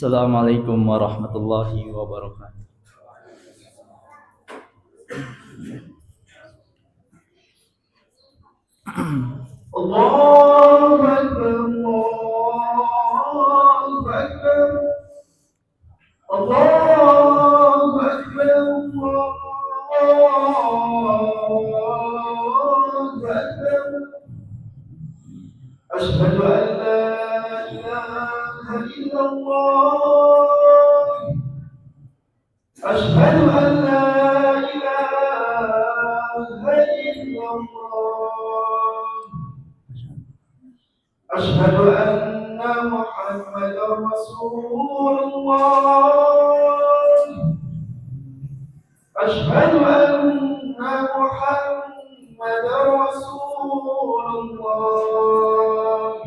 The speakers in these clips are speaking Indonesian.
Assalamualaikum warahmatullahi wabarakatuh. Allahu Akbar, Allahu Akbar, Allahu Akbar, Allahu Akbar. Asyhadu an la ilaha illallah. Asyhadu an la ilaha illallah. أشهد أن محمدا رسول الله. أشهد أن محمدا رسول الله.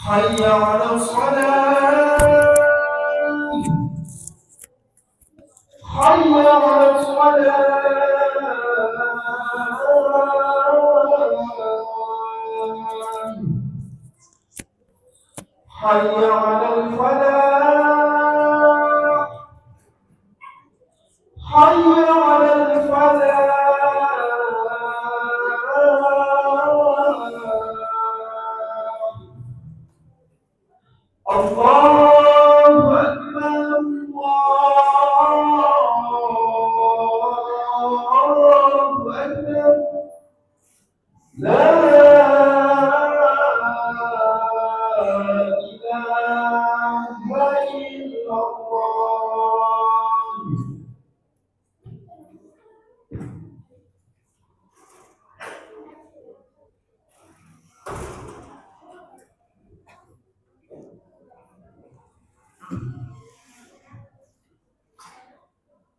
حي على الصلاة، حي على الصلاة. حي على الفلاح، حي على الفلاح. الله أكبر، الله أكبر. لا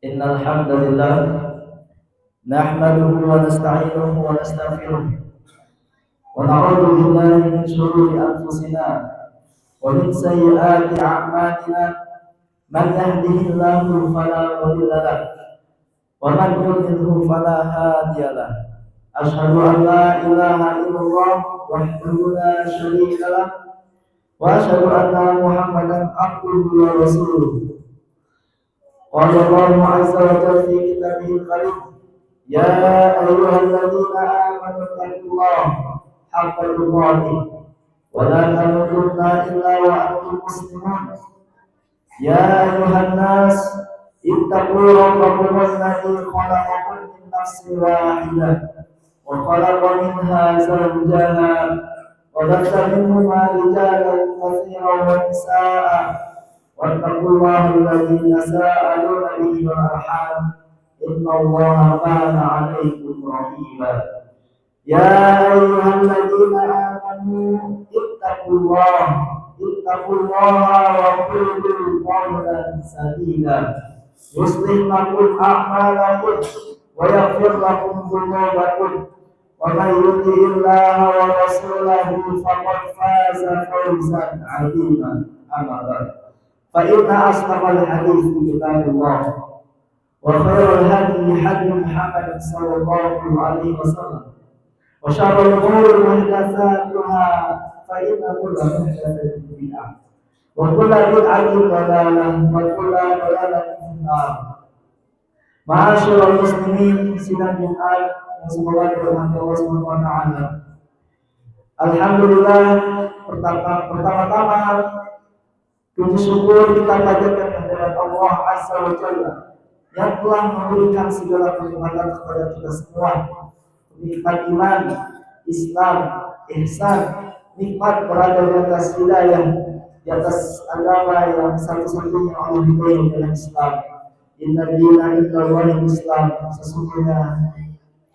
Innal hamdalillah nahmaduhu wa nasta'inuhu wa nastaghfiruh wa na'udzu billahi min shururi anfusina wa min sayyiati a'malina. Man yahdihillahu fala mudilla lahu wa man yudlilhu fala hadiya lahu. Asyhadu an la ilaha illallah wahdahu la syarika lahu wa asyhadu anna Muhammadan abduhu wa rasuluh. قال الله عز وجل في كتابه الكريم: يا أيها الذين آمنوا اتقوا الله حق تقاته ولا تموتن إلا وأنتم مسلمون. يا أيها الناس اتقوا ربكم الذي خلقكم من نفس واحدة وخلق منها زوجها وبث منهما رجالا كثيرا ونساء واتقوا الله الذي تساءلون به والأرحام إن الله كان عليكم رقيبا. يا أيها الذين آمنوا اتقوا الله وقولوا قولا سديدا يصلح لكم أعمالكم ويغفر لكم ذنوبكم ومن يطع الله ورسوله فقد فاز فوزا عظيما. أما بعد، فإن أصدق الحديث كتاب الله وخير الهدي هدي محمد صلى الله عليه وسلم وشر الأمور محدثاتها فإن كل محدثة بدعة وكل بدعة ضلالة وكل ضلالة في النار. Ma'asyiral muslimin sidang Jumat yang semoga dirahmati Allah Subhanahu wa taala. Alhamdulillah, pertama-tama puji syukur kita panjatkan kehadirat Allah Azza wa Jalla yang telah memberikan segala kenikmatan kepada kita semua. Nikmat iman, Islam, ihsan, nikmat berada di atas hidayah, di atas agama yang satu-satunya Allah beri dalam Islam. Inna dina indallahi Islam. Sesungguhnya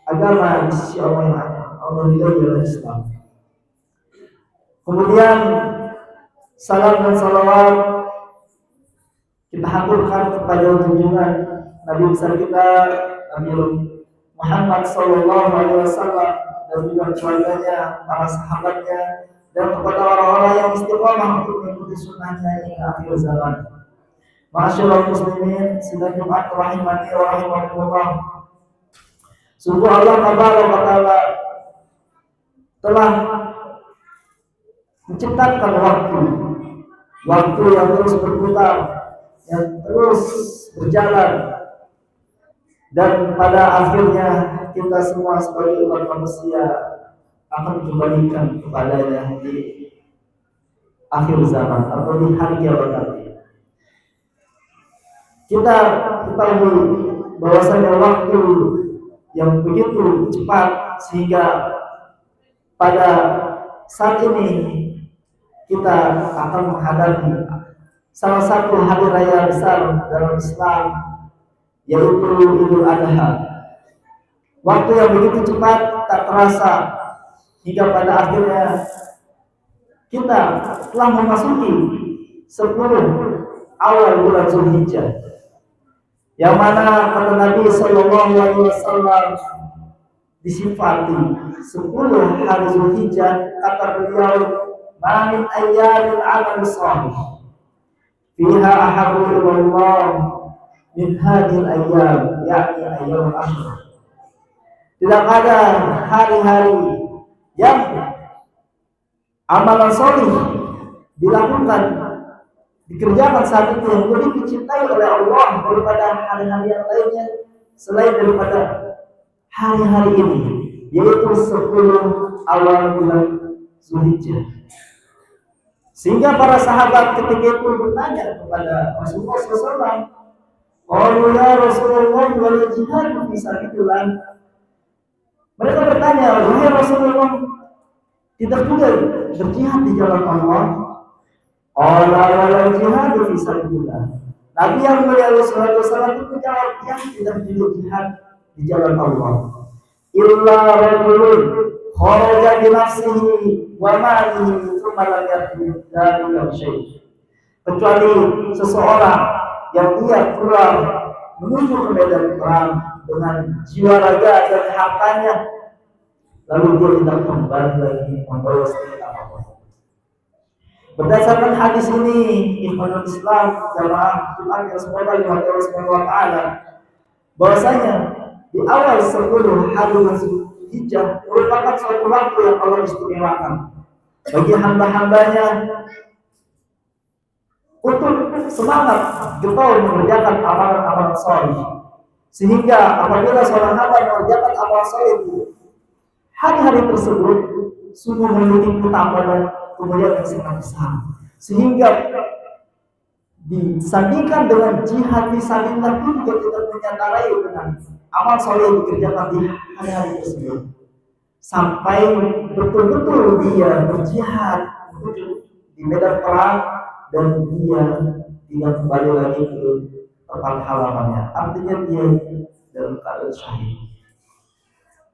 agama di sisi Allah yang Allah beri dalam Islam. Kemudian salam dan salawat kita haturkan kepada junjungan Nabi besar kita Nabi Muhammad sallallahu alaihi wasallam dan juga keluarganya, para sahabatnya, dan kepada orang-orang yang istiqomah untuk mengikuti sunnahnya hingga akhir zaman. Ma'asyiral muslimin sidang Jumat rahimani wa rahimakumullah. Sungguh Allah tabaraka wa taala telah menciptakan waktu waktu yang terus berputar, yang terus berjalan, dan pada akhirnya kita semua sebagai umat manusia akan dikembalikan kepadanya di akhir zaman atau di hari kiamat nanti. Kita ketahui bahwasanya waktu yang begitu cepat sehingga pada saat ini kita akan menghadapi salah satu hari raya besar dalam Islam, yaitu Idul Adha. Waktu yang begitu cepat tak terasa hingga pada akhirnya kita telah memasuki 10 awal bulan Zulhijjah, yang mana kata Nabi Sallallahu Alaihi Wasallam disifati 10 hari Zulhijjah, kata beliau, "Min ayyamil amal salih fiha ahabbu ilallah min hadhil ayyam, yakni ayyam ashr." Tidak ada hari-hari yang amalan solih dilakukan, dikerjakan saat itu yang lebih dicintai oleh Allah daripada hari-hari yang lainnya selain daripada hari-hari ini, yaitu 10 awal bulan Zulhijjah. Sehingga para sahabat ketika itu bertanya kepada Rasulullah SAW, "Qalu ya Rasulullah, wal jihad fi sabilillah." Mereka bertanya, "Wahai Rasulullah, tidak juga berjihad di jalan Allah?" "Qala wal jihad fi sabilillah." Nabi yang mulia sallallahu alaihi wasallam itu menjawab, "Ya, tidak juga jihad di jalan Allah. Illa rajulun kharaja bi nafsihi wa malihi tsumma lam yarji dzalika syai'." Kecuali seseorang yang dia keluar menuju ke medan perang dengan jiwa raga dan hartanya, lalu dia tidak kembali lagi membawa sedikit apapun. Berdasarkan hadis ini, ikhwanul Islam jamaah Jumat yang semoga dimati Allah Subhanahu wa taala, bahwasanya di awal 10 hari Zulhijjah merupakan suatu waktu yang Allah istimewakan bagi hamba-hambanya untuk semangat getol mengerjakan amalan-amalan saleh. Sehingga apabila seorang hamba mengerjakan amal saleh itu, hari-hari tersebut sungguh memiliki keutamaan kemuliaan yang sangat besar. Sehingga disandingkan dengan jihad fisabilillah itu juga tidak menyandarai dengan amal saleh yang dikerjakan di hari-hari tersebut, sampai betul-betul dia berjihad di medan perang dan dia tidak kembali lagi ke tempat halamannya, artinya dia dalam keadaan syahid.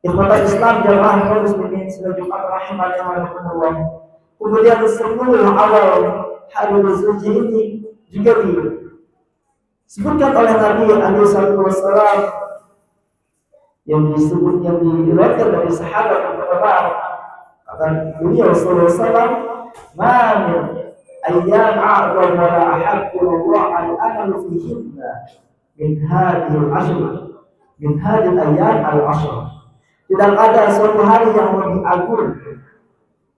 Ikhwatul Islam jamaah kaum muslimin sedang Jumat rahimani wa rahimakumullah. Kemudian 10 awal hari Zulhijjah ini juga disebutkan oleh Nabi alaihi wasallam, yang diriwayatkan dari sahabat Abu Bakar, kata beliau sallallahu alaihi wasallam, "Ma min ayyam a'zam wa la ahabbu Allah al-amal fihinna min hadhihi al-ashr, min hadhihi al-ayyam al-ashr." Tidak ada suatu hari yang lebih agung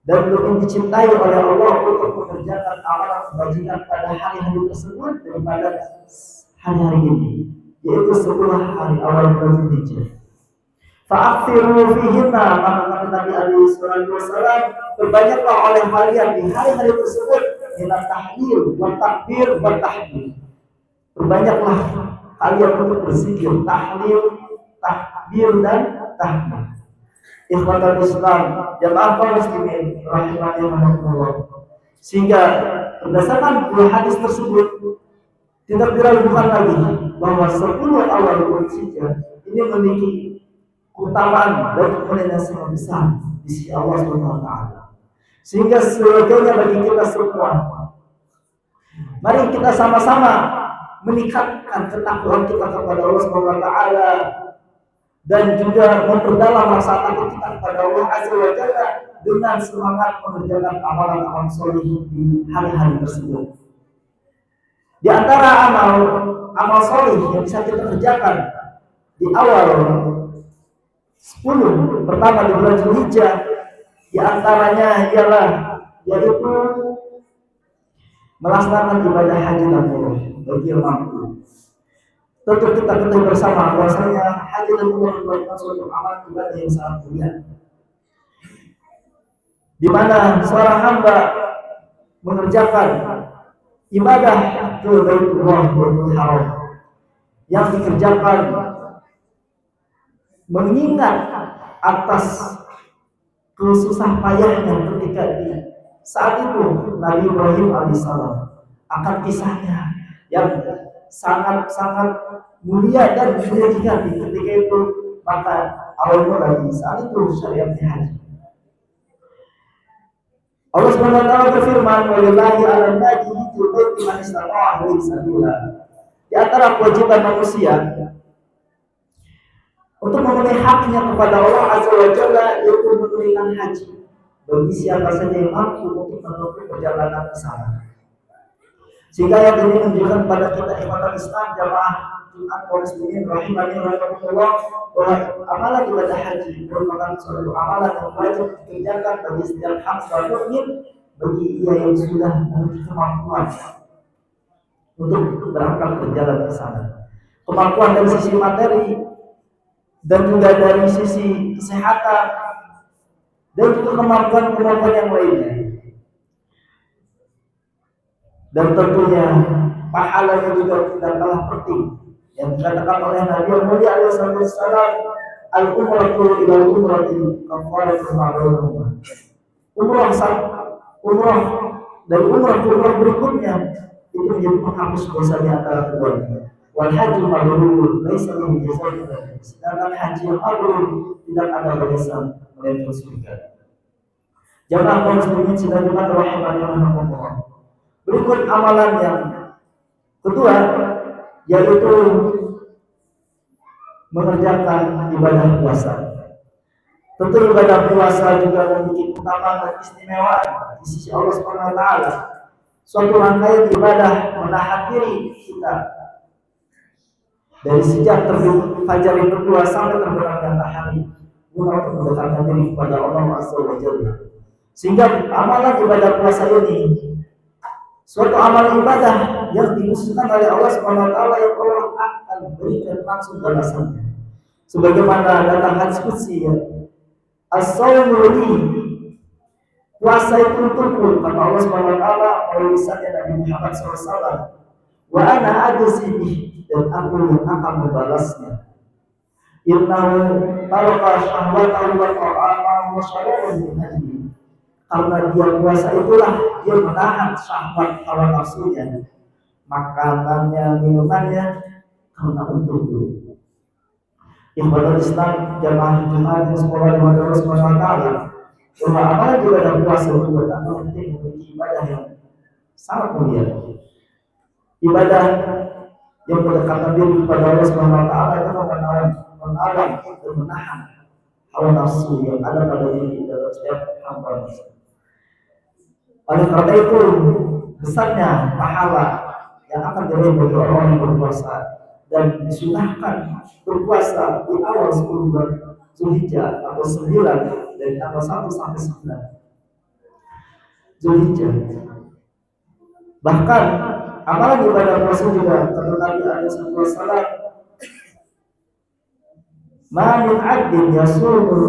dan lebih dicintai oleh Allah untuk mengerjakan amalan kebajikan pada hari-hari tersebut daripada hari-hari ini, yaitu 10 hari awal bulan Zulhijjah. Fa'aksiru fihinna, maka kata Nabi alaihi wasallam, berbanyaklah oleh kalian di hari-hari tersebut minat tahlil, wa takbir, wa tahmid. Berbanyaklah kalian untuk berzikir, tahlil, takbir dan tahmid. Ikhwatul Islam jamaah kaum muslimin rahimani wa rahimakumullah. Sehingga berdasarkan 2 hadis tersebut tidak diragukan lagi bahwa 10 awal bulan Zulhijjah ini memiliki keutamaan dan kemuliaan yang sangat besar di sisi Allah Subhanahu wa taala. Sehingga sebaiknya bagi kita semua, mari kita sama-sama meningkatkan ketakwaan kita kepada Allah Subhanahu wa taala dan juga memperdalam rasa takut kita kepada Allah Azza wa Jalla dengan semangat mengerjakan amalan-amalan soleh di hari-hari tersebut. Di antara amal soleh yang bisa kita kerjakan di awal 10 pertama di bulan Zulhijjah, di antaranya ialah yaitu melaksanakan ibadah haji dan umroh bagi yang mampu. Tentu kita ketahui bersama bahwasanya haji dan umroh merupakan suatu amal ibadah yang sangat mulia, di mana seorang hamba mengerjakan ibadah ke Baitullah Baitul Haram yang dikerjakan mengingat atas kesusah payahnya ketika di saat itu Nabi Ibrahim alaihissalam, akan kisahnya yang sangat mulia dan menyedihkan ketika itu, maka awal mula saat itu syariatnya haji. Allah SWT berfirman, "Walillahi 'alan nasi hajjul baiti man istata'a ilaihi sabila." Di antara kewajiban manusia untuk memenuhi haknya kepada Allah Azza wa Jalla yaitu menunaikan haji bagi siapa saja yang mampu untuk menempuh perjalanan ke sana. Sehingga yang ini menunjukkan kepada kita ikhwatul Islam jamaah Jumat kaum muslimin rahimani rahimakumullah, bahwa amalan ibadah haji merupakan suatu amalan yang wajib dikerjakan bagi setiap hamba mukmin, bagi ia yang sudah memiliki kemampuan untuk berangkat berjalan ke sana. Kemampuan dari sisi materi dan juga dari sisi kesehatan dan juga kemampuan yang lainnya. Dan tentunya pahalanya juga tidak kalah penting yang dikatakan oleh Nabi Muhammad SAW, al-umratu ila al-umrati kafaratun ma'rufah. Umrah dari umrah ke umrah berikutnya itu menjadi penghapus dosa di antara keduanya. Wal haji mabrur laisa lahu jazaa'un. Sedangkan haji yang mabrur tidak ada balasan melainkan surga. Jamaah kaum muslimin sidang Jumat rahimani rahimakumullah. Berikut amalan yang kedua, yaitu mengerjakan ibadah puasa. Tentu ibadah puasa juga memiliki keutamaan dan keistimewaan di sisi Allah Subhanahu wa taala. Suatu rangkaian ibadah menahan diri kita dari sejak terbit fajar yang kedua sampai terbenamnya matahari untuk mendekatkan diri kepada Allah Azza wa Jalla. Sehingga amalan ibadah puasa ini suatu amal ibadah yang dikhususkan oleh Allah Subhanahu wa taala yang Allah akan berikan langsung balasannya. Sebagaimana datang hadis qudsi, ya, as-shawmu li, puasa itu untukku, kata Allah Subhanahu wa taala melalui lisannya Nabi Muhammad SAW, wa ana ajzi bih, dan aku yang akan membalasnya. Innahu taraka syahwatahu wa ta'ama wa syara'un min ajli. Karena dia puasa itulah dia menahan syahwat hawa nafsunya, makanannya, minumannya, karena untukku. Ibadah Islam jamaah Jumat yang sekolah di Allah Subhanahu wa taala, bahwa amalan ibadah puasa itu adalah memiliki ibadah yang sangat mulia. Ibadah yang mendekatkan diri kepada Allah Subhanahu wa taala itu menahan dan menahan hawa nafsu yang ada pada diri dalam setiap hamba manusia. Oleh karena itu besarnya pahala yang akan diraih bagi orang yang berpuasa, dan disunahkan berpuasa di awal 10 bulan Zulhijjah atau 9 dari tanggal 1 sampai 9 Zulhijjah. Bahkan amalan ibadah puasa juga kata Nabi SAW, ma min 'abdin yasumu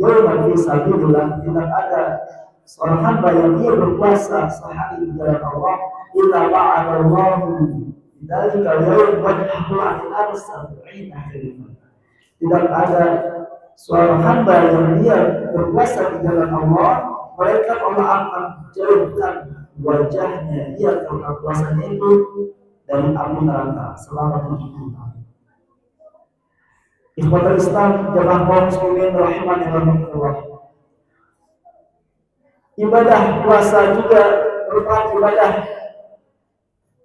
yawman fi sabilillah, tidak ada seorang hamba yang dia berpuasa sehari di jalan Allah illa ba'adallahu dari kalian wajhahu al-nar sab'ina khalifah. Tidak ada seorang hamba yang dia berpuasa di jalan Allah, mereka Allah akan jauhkan wajahnya dia karena puasanya itu dari api neraka selama 7 tahun. Ikhwatul Islam jamaah kaum muslimin rahimani rahimakumullah. Ibadah puasa juga merupakan ibadah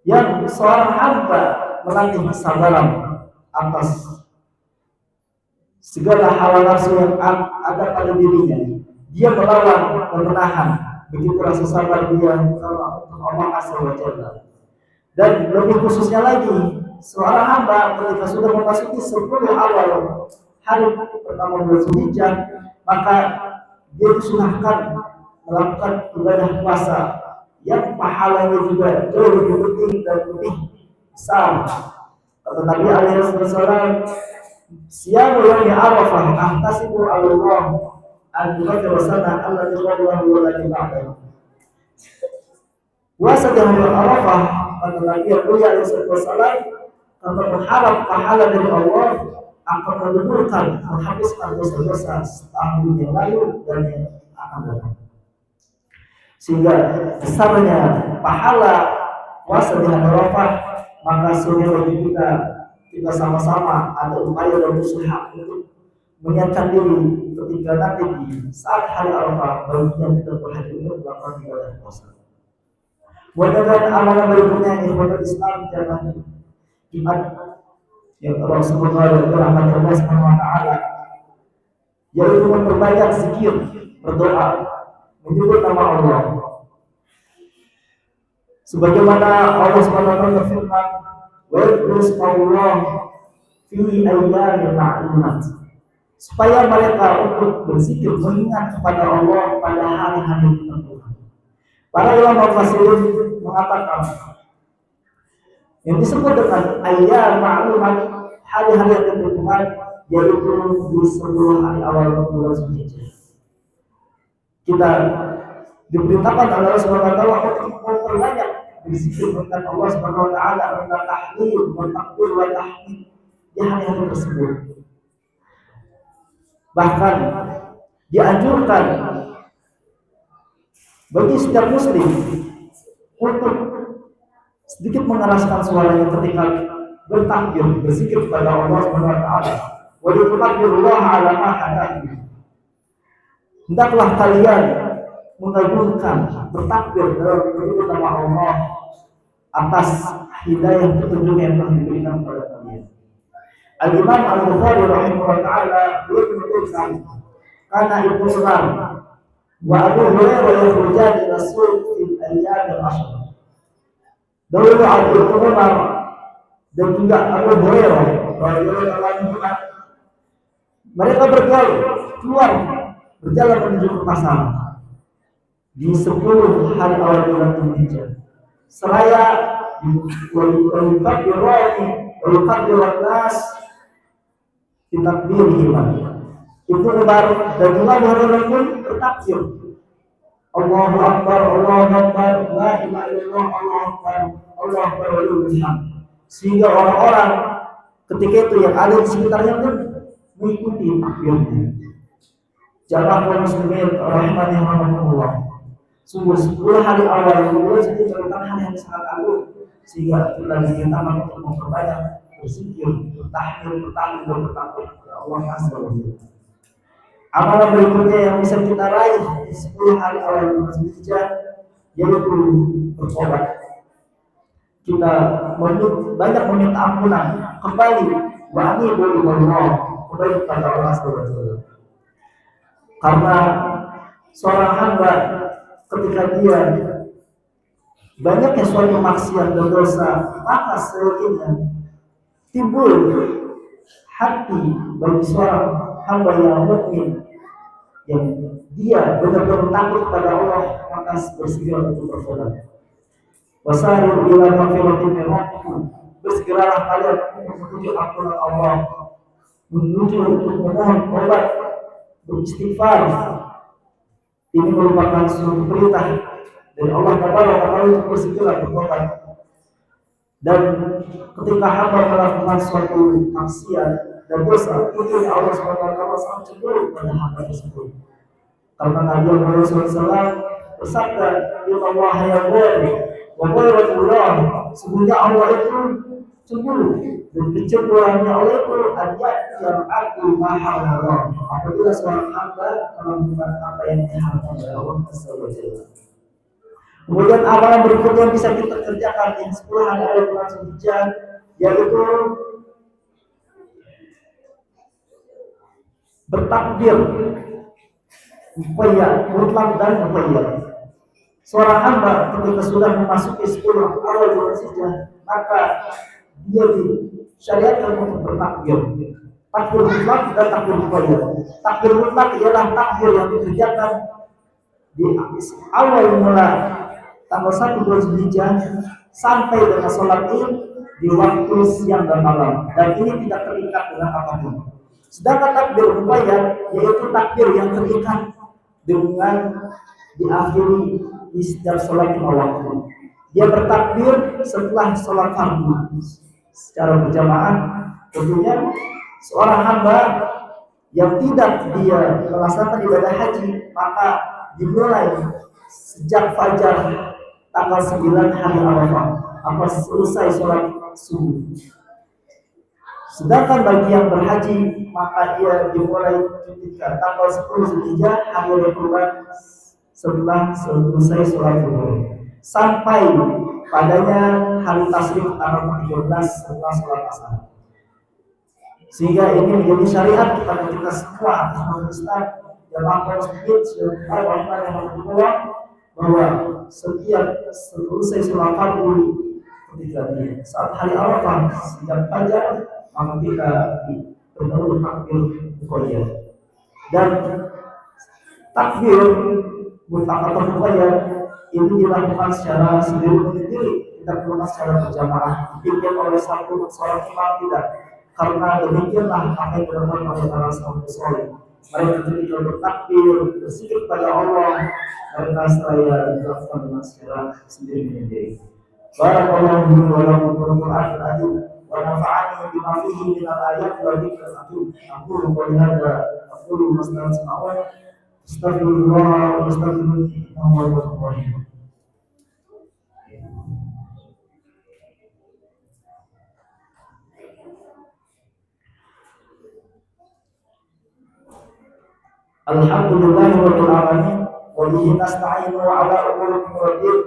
yang seorang hamba melatih kesabaran atas segala hawa nafsu yang ada pada dirinya. Dia melawan dan menahan begitu rasa sabar dia karena Allah Azza wa Jalla. Dan lebih khususnya lagi, seorang hamba ketika sudah memasuki 10 awal hari pertama bulan Zulhijjah, maka dia disunahkan melakukan ibadah puasa yang pahalanya juga jauh lebih penting dan lebih besar. Kata Nabi alaihi wasallam, "Siyamu yaumi Arafah ahtasibu 'ala Allah an yughfira sana allati qadahu wa la ba'dahu." Puasa di hari Arafah, kata Nabi alaihi wasallam, kata berharap pahala dari Allah akan menggugurkan, menghapuskan dosa-dosa setahun yang lalu dan yang akan datang. Sehingga besarnya pahala puasa di hari Arafah, maka sungguh bagi kita sama-sama ada upaya dan usaha untuk menyiapkan diri ketika nanti di saat hari Arafah bagian kita berhadir untuk melakukan ibadah puasa. Mudah-mudahan amalan berikutnya ikhwatul Islam jangan Jumat yang Rasulullah berrahmat Allah Subhanahu wa taala, yaitu memperbanyak zikir, berdoa, menyebut nama Allah. Sebagaimana Allah Subhanahu wa taala berfirman, "Wa yadhkurullah fi ayyamin ma'lumat." Supaya mereka untuk berzikir mengingat kepada Allah pada hari-hari tertentu. Para ulama mufassirin mengatakan yang disebut dengan ayyam ma'lumat, hari-hari yang ditentukan, yaitu di 10 hari awal bulan Zulhijjah. Kita diperintahkan oleh Allah Subhanahu wa taala untuk memperbanyak berzikir mengingat Allah Subhanahu wa taala, mengingat tahlil, takbir wa tahmid di hari-hari tersebut. Bahkan dianjurkan bagi setiap muslim untuk sedikit mengeraskan suaranya ketika bertakbir, berzikir kepada Allah Subhanahu wa taala. Wa yukabbirullah ala ma hadakum. Hendaklah kalian mengagungkan, bertakbir dalam menyebut nama Allah atas hidayah petunjuk yang telah diberikan kepada kalian. Al-Imam Al-Bukhari rahimahullah ta'ala menuturkan, karena Ibnu Umar wa Abu Hurairah yakhrujan ila suq fil ayyam al-ashr. Dahulu Ibnu Umar dan juga Abu Hurairah radhiyallahu anhu mereka keluar berjalan menuju ke pasar di 10 hari awal bulan Zulhijjah. Seraya yukabbirun nas ditakbirihim. Ibnu Umar dan juga Abu Hurairah pun bertakbir. Allahu Akbar, Allahu Akbar, la ilaha illallah, Allahu Akbar, Allahu Akbar wa lillahi hamd. Sehingga orang-orang ketika itu yang ada di sekitarnya pun mengikuti takbirnya. Jamaah kaum muslimin rahimani wa rahimakumullah. Sungguh 10 hari awal bulan Zulhijjah merupakan hari yang sangat agung, sehingga kita dimintakan untuk memperbanyak berzikir, bertahlil, bertakbir kepada Allah Azza wa Jalla. Amalan berikutnya yang bisa kita raih di 10 hari awal bulan Zulhijjah yaitu bertobat. Kita banyak meminta ampunan, kembali wa anibu ilallah, kembali kepada Allah Azza wa Jalla. Karena seorang hamba ketika dia banyaknya suatu maksiat dan dosa, maka sesungguhnya timbul hati bagi seorang hamba yang mukmin yang dia benar-benar takut kepada Allah, maka bersegera untuk bertobat. Wasari'u ila magfiratin min rabbikum, bersegeralah kalian untuk menuju ampunan Allah, menuju untuk memohon taubat, beristighfar. Ini merupakan suatu perintah dari Allah Taala untuk bersegera bertobat. Dan ketika hamba melakukan suatu maksiat dan dosa, itu Allah SWT sangat cemburu pada hamba tersebut. Karena Nabi Muhammad SAW bersabda, "Ya Allah ya Allah, wa ghairatullah." Sesungguhnya Allah itu cemburu, dan kecemburuannya Allah itu ayat yang aku maha Allah. Apabila seorang hamba melakukan apa yang diharamkan oleh Allah SWT. Kemudian amalan berikutnya yang bisa kita kerjakan yang 10 hari awal bulan Zulhijjah yaitu bertakbir, mutlak dan muqayyad. Seorang hamba ketika sudah memasuki 10 awal bulan Zulhijjah, maka dia disyariatkan untuk bertakbir. Takbir mutlak dan takbir muqayyad. Takbir mutlak ialah takbir yang dikerjakan di awal mula tanggal 1 bulan Zulhijjah sampai dengan sholat Id di waktu siang dan malam, dan ini tidak terikat dengan apapun. Sedangkan takbir muqayyad yaitu takbir yang terikat dengan diakhiri di setiap sholat 5 waktu. Dia bertakbir setelah sholat fardu secara berjamaah. Tentunya seorang hamba yang tidak dia melaksanakan ibadah haji, maka dimulai sejak fajar tanggal 9 hari Arafah apa selesai sholat subuh. Sedangkan bagi yang berhaji, maka dia dimulai ketika tanggal 10 Zulhijjah hari raya Kurban setelah selesai sholat zuhur sampai padanya hari tasyrik tanggal 13 setelah sholat asar. Sehingga ini menjadi syariat kepada kita semua umat Islam yang akan sedikit orang yang berdoa bahwa setiap selesai sholat fardu ketika di saat hari Arafah sejak fajar, maka kita berdahulu takbir muqayyad. Dan takbir muqayyad ini dilakukan secara sendiri-sendiri, tidak dilakukan secara berjamaah, dipimpin oleh seorang imam, tidak. Karena demikianlah apa yang dilakukan oleh para sahabat soleh. Mereka ketika bertakbir, berzikir pada Allah, mereka seraya dilakukan dengan secara sendiri-sendiri. Barakallahu li wa lakum fil Qur'anil azim wa nafa'ani bima fihi min al-ayat wa dzikril hakim. Aqulu qawli hadza aqulu mastasma'un astaghfirullah wa astaghfiruhu innahu huwal ghafurur rahim. Alhamdulillahirabbil alamin wa bihi nasta'inu ala umuri din.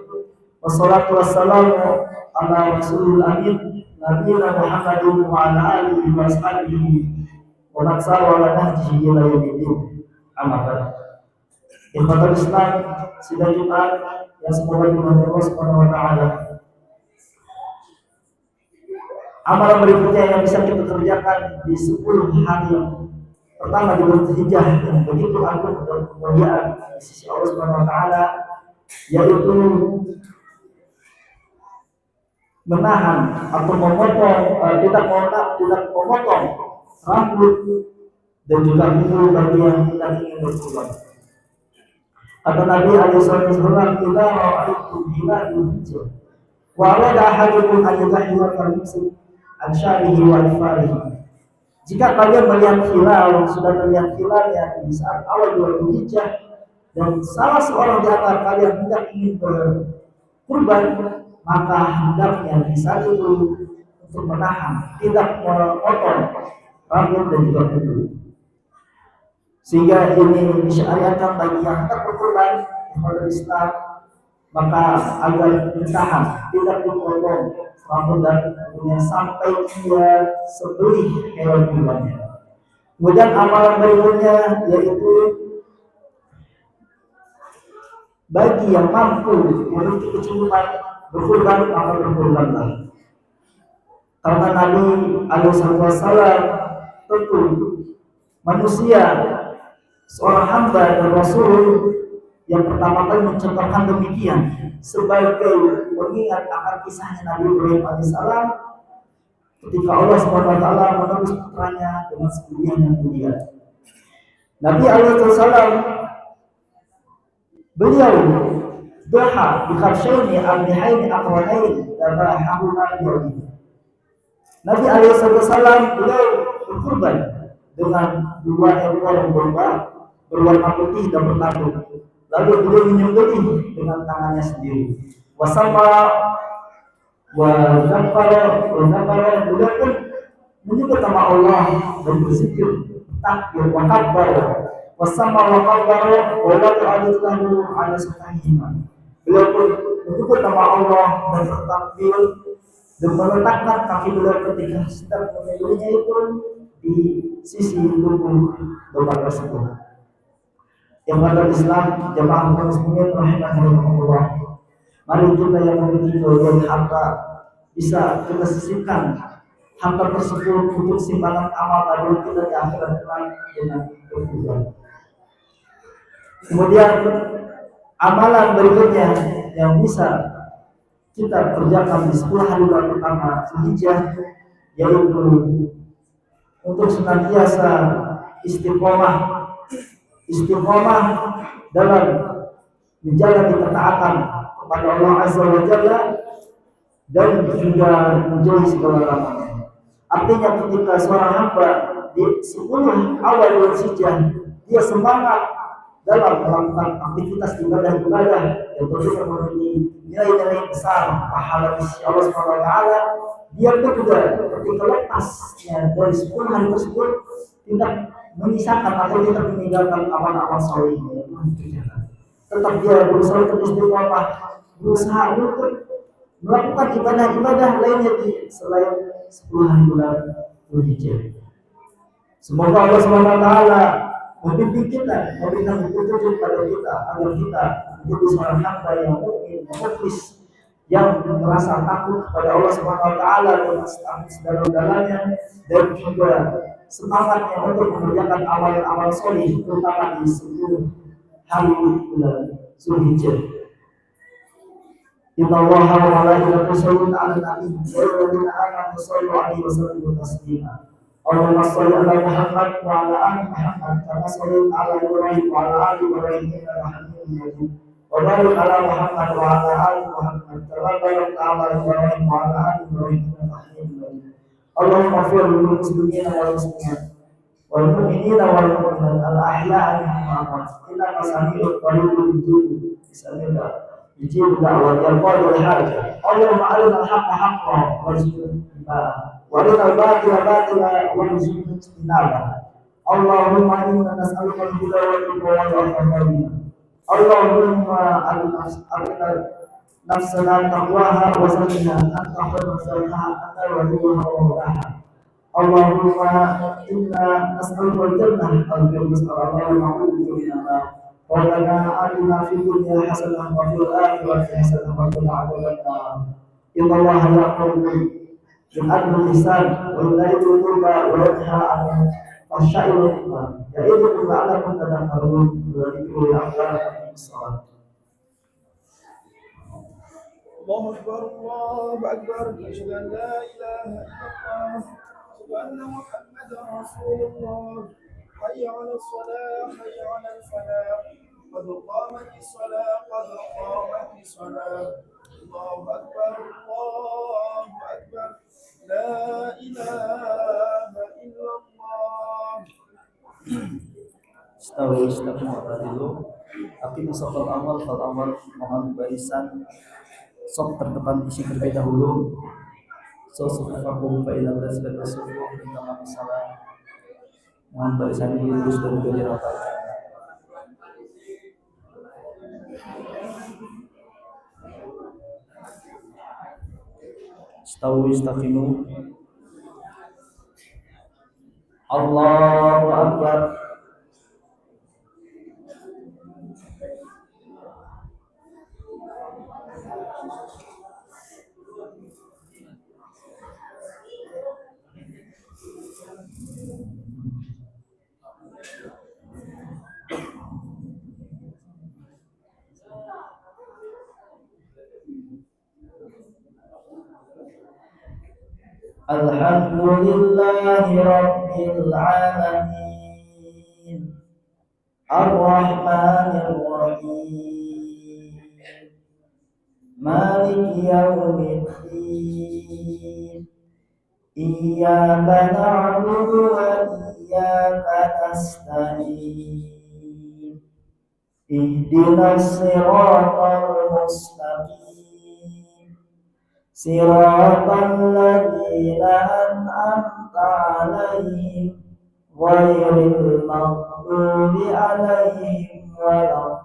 Wassalatu wassalamu ala rasulil amin nabiyina Muhammadin wa ala alihi wa ashabihi wa man sara ala nahjihi ila yaumiddin. Amma ba'd. Ikhwatul Islam, sidang Jumat yang semoga dimurahkan Allah Subhanahu wa taala. Amalan berikutnya yang bisa kita kerjakan di 10 hari pertama di bulan Zulhijjah yang begitu agung dan kemuliaan di sisi Allah Subhanahu wa taala, yaitu menahan atau memotong tidak memotong rambut dan juga bulu bagi yang tidak ingin berkurban. Kata Nabi alaihi wasallam, "Idza ra'aytum hilal Zulhijjah wa arada ahadukum an yudhhiya falyumsik an sya'rihi wa ifarihi." Jika kalian melihat hilal, sudah melihat hilalnya di saat awal bulan Zulhijjah, dan salah seorang di antara kalian tidak ingin berkurban, maka hendaknya di saat itu untuk menahan, tidak memotong rambut dan juga bulu. Sehingga ini disyariatkan bagi yang hendak berkurban di Islam, maka agar ditahan, tidak dipotong rambut dan bulunya sampai dia sembelih hewan kurbannya. Kemudian amalan berikutnya yaitu bagi yang mampu memiliki kecukupan berkurban, maka berkurbanlah. Karena Nabi alaihi wasallam tentu manusia, seorang hamba dan Rasul yang pertama kali mencontohkan demikian sebagai mengingat akan kisahnya Nabi Ibrahim alaihissalam ketika Allah Subhanahu wa taala menebus putranya dengan sebuah yang mulia. Nabi alaihissalam beliau doa bi khabshaini al-bihaini aqwanain dabahahuma bi. Nabi alaihissalam beliau berkurban dengan 2 ekor domba berwarna putih dan bertanduk. Lalu beliau menyembelih dengan tangannya sendiri. Wasama wa zakara beliau pun menyebut nama Allah dan berzikir takbir wa kabar. Wasama wa kabar wa la ta'alulahu ala sufahima. Beliau pun menyebut nama Allah dan bertakbir dan meletakkan kaki beliau ketika sedang menyembelihnya itu di sisi tubuh domba tersebut. Yang ada Islam, jamaah muslimin rahimahullah. Mari kita yang memiliki bagian harta bisa kita sisihkan harta tersebut untuk simpanan amal lalu kita di akhirat dengan berkurban. Kemudian amalan berikutnya yang bisa kita kerjakan di 10 hari bulan pertama Zulhijjah, yaitu untuk senantiasa istiqomah dalam menjalani ketaatan kepada Allah Azza wa Jalla dan juga menjauhi segala larangan. Artinya ketika seorang hamba di 10 awal bulan Zulhijjah dia semangat dalam melakukan aktivitas ibadah-ibadah yang tentunya memiliki nilai-nilai besar pahala di sisi Allah Subhanahu wa taala, dia pun juga ketika lepasnya dari 10 hari tersebut tidak menyisakan atau tidak meninggalkan amal-amal soleh yang dikerjakan. Tetap dia berusaha untuk istiqomah, berusaha untuk melakukan ibadah-ibadah lainnya di selain 10 hari bulan Zulhijjah. Semoga Allah Subhanahu wa taala membimbing kita, memberikan petunjuk pada kita agar kita menjadi seorang hamba yang mukmin, mukhlis, yang merasa takut kepada Allah Subhanahu wa taala dan sedalam-dalamnya, dan juga semangatnya untuk mengerjakan amal-amal soleh terutama di 10 hari bulan Zulhijjah. Inna Allaha wa malaikatahu yusholluna 'alan nabi ya ayyuhallazina amanu shollu 'alaihi wa sallimu taslima. Allahumma sholli 'ala Muhammad wa 'ala ali Muhammad kama shallaita 'ala Ibrahim wa 'ala ali Ibrahim innaka Hamidum Majid. Wa barik 'ala Muhammad wa 'ala ali Muhammad kama barakta 'ala Ibrahim wa 'ala ali Ibrahim innaka Hamidum Majid. Allahumma ighfir lil muslimina wal muslimat wal mu'minina wal mu'minat al ahya'i minhum wal amwat innaka sami'un qaribun bismillah. يجيب دعوة يقول الحاجة. اللهم أرنا الحق حقا وارزقنا اتباعه وأرنا الباطل باطلا وارزقنا اجتنابه. اللهم إنا نسألك الهدى والتقى والعفو والغنى. اللهم أرنا نفسنا تقواها وزكها أنت خير من زكاها أنت وليها ومولاها. اللهم إنا نسألك الجنة الفردوس الأعلى ونعوذ بك من النار. ربنا آتنا في الدنيا حسنة وفي الآخرة حسنة وقنا عذاب النار. إن الله يأمر بالعدل والإحسان وإيتاء ذي القربى وينهى عن الفحشاء والمنكر يعظكم لعلكم تذكرون وذكر الأخبار من الصلاة. الله أكبر الله أكبر أشهد أن لا إله إلا الله وأن محمدا رسول الله. حي على الصلاة حي على الفلاح قد قامت الصلاة قد قامت الصلاة. الله أكبر الله أكبر لا إله إلا الله. Istaqimu dulu. Aqimus shofal amal fal amal. Mohon barisan sok terdepan isi terlebih dahulu. Sosufakum fa ila tasbih subuh minta masalah. Mohon barisan ini lurus dan juga dirapatkan. Istaqimu. Allahu Akbar. Alhamdulillahi Rabbil Alamin Ar-Rahmanir Rahim Maliki Yawmiddin Iyyaka na'budu wa iyyaka nasta'in Ihdinas siratal mustaqim Siratal ladzina an'amta 'alaihim ghairil maghdubi 'alaihim waladdallin.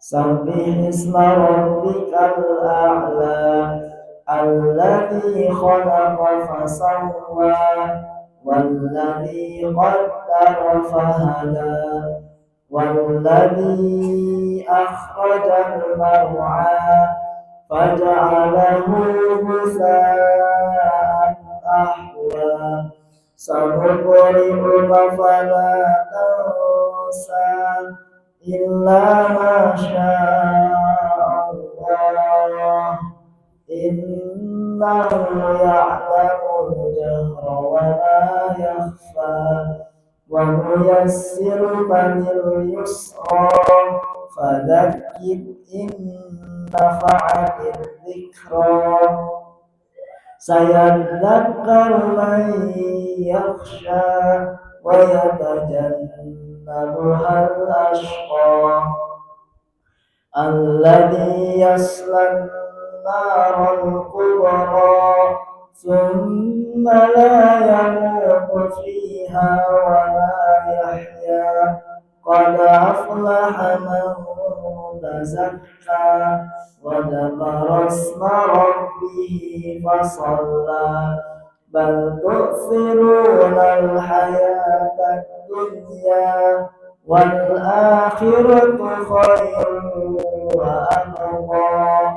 Sabbih isma rabbikal a'la alladzi khalaqa fasawwa walladzi qaddara fahada walladzi akhrajal mar'a فجعله غثاء أحوى سنقرئك فلا تنسى إلا ما شاء الله إنه يعلم الجهر وما يخفى ونيسرك لليسرى فذكر إن نفعت الذكرى سيذكر من يخشى ويتجنبها الأشقى الذي يصلى النار الكبرى ثم لا يموت فيها ولا يحيا قد أفلح من تزكى وذكر اسم ربه فصلى بل تؤثرون الحياة الدنيا والآخرة خير وأبقى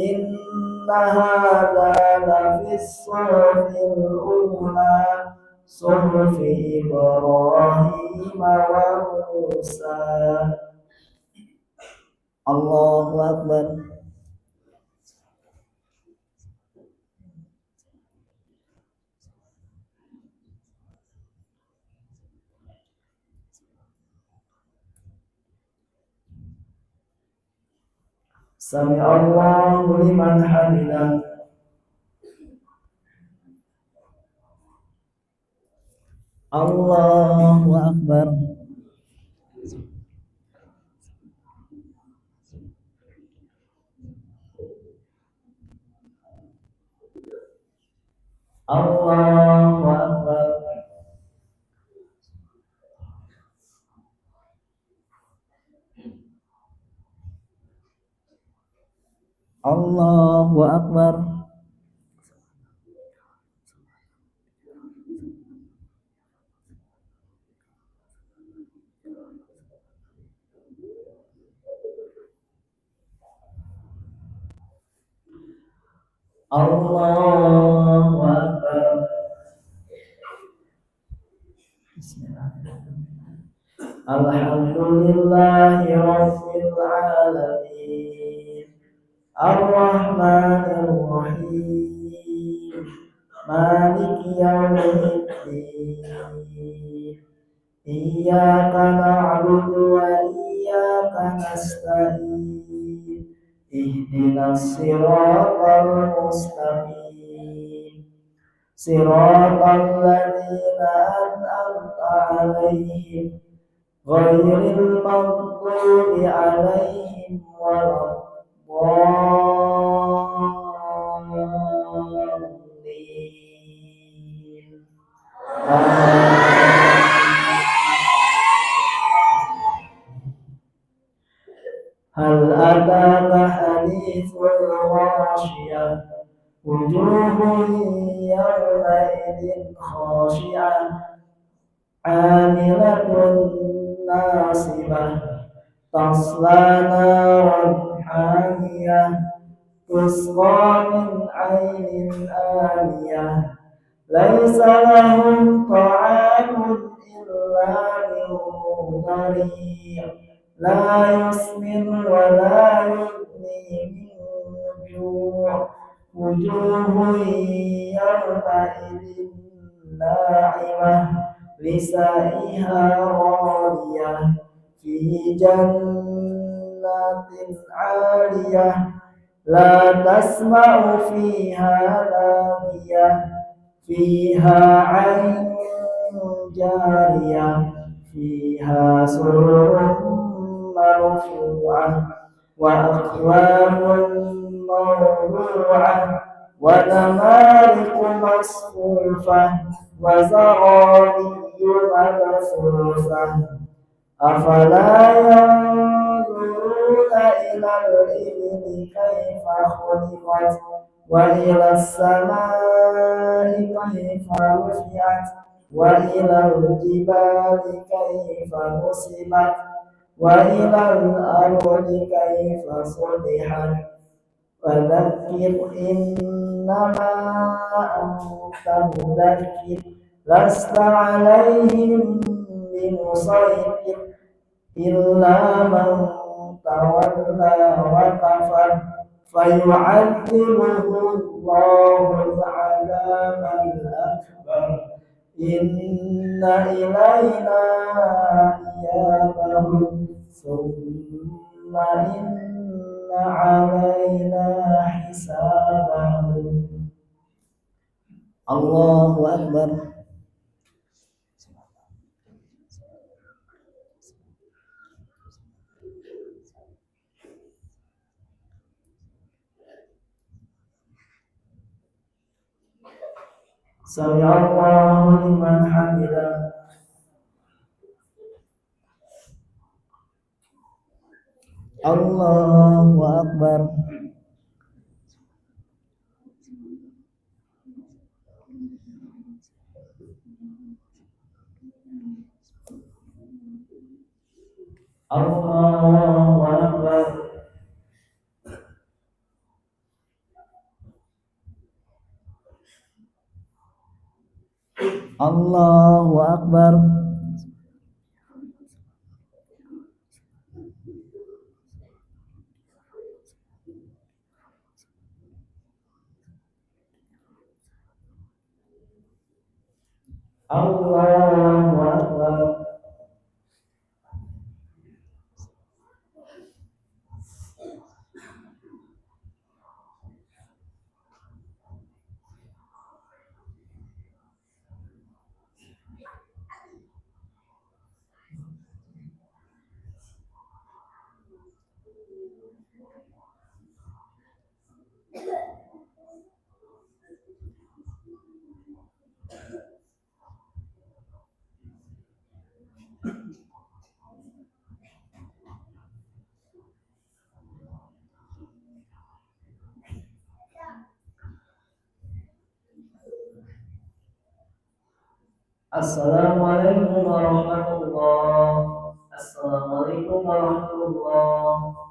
إن هذا لفي الصحف الأولى صحف إبراهيم وموسى. الله أكبر. سمع الله لمن حمده. الله أكبر. الله أكبر. الله أكبر. الله أكبر. بسم الله. الحمد لله رب العالمين الرحمن الرحيم مالك يوم الدين إياك نعبد وإياك نستعين اهدنا الصراط المستقيم صراط الذين أنعمت عليهم غير المغضوب عليهم ولا الضالين. هل أتاك حديث الغاشية وجوه يومئذ خاشعة عاملة ناصبة تصلى نارا حامية تسقى من عين آنية ليس لهم طعام إلا من ضريع لا يسمن ولا يغني من جوع وجوه يومئذ ناعمة لسعيها راضية في جنات عالية لا تسمع فيها لاغية فيها عين جارية فيها سرر مرفوعة وأكواب موضوعة ونمارق مصفوفة وزرابي مبثوثة أفلا ينظرون إلى الإبل كيف خلقت وإلى السماء كيف رفعت وإلى الجبال كيف نصبت وإلى الأرض كيف سطحت Fadzakir innama anta mudzakir lasta alaihim bimusaitir illa man tawalla wa kafar fayu'adzibuhu Allahu al-'adzabal akbar inna ilaina iyabahum summa inna 'alaina hisabahum. Allahu akbar. Sami Allahu liman hamidah. Allahu akbar. Allahu akbar. Allahu akbar. Allahu akbar. Assalamualaikum warahmatullahi wabarakatuh. Assalamualaikum warahmatullahi wabarakatuh.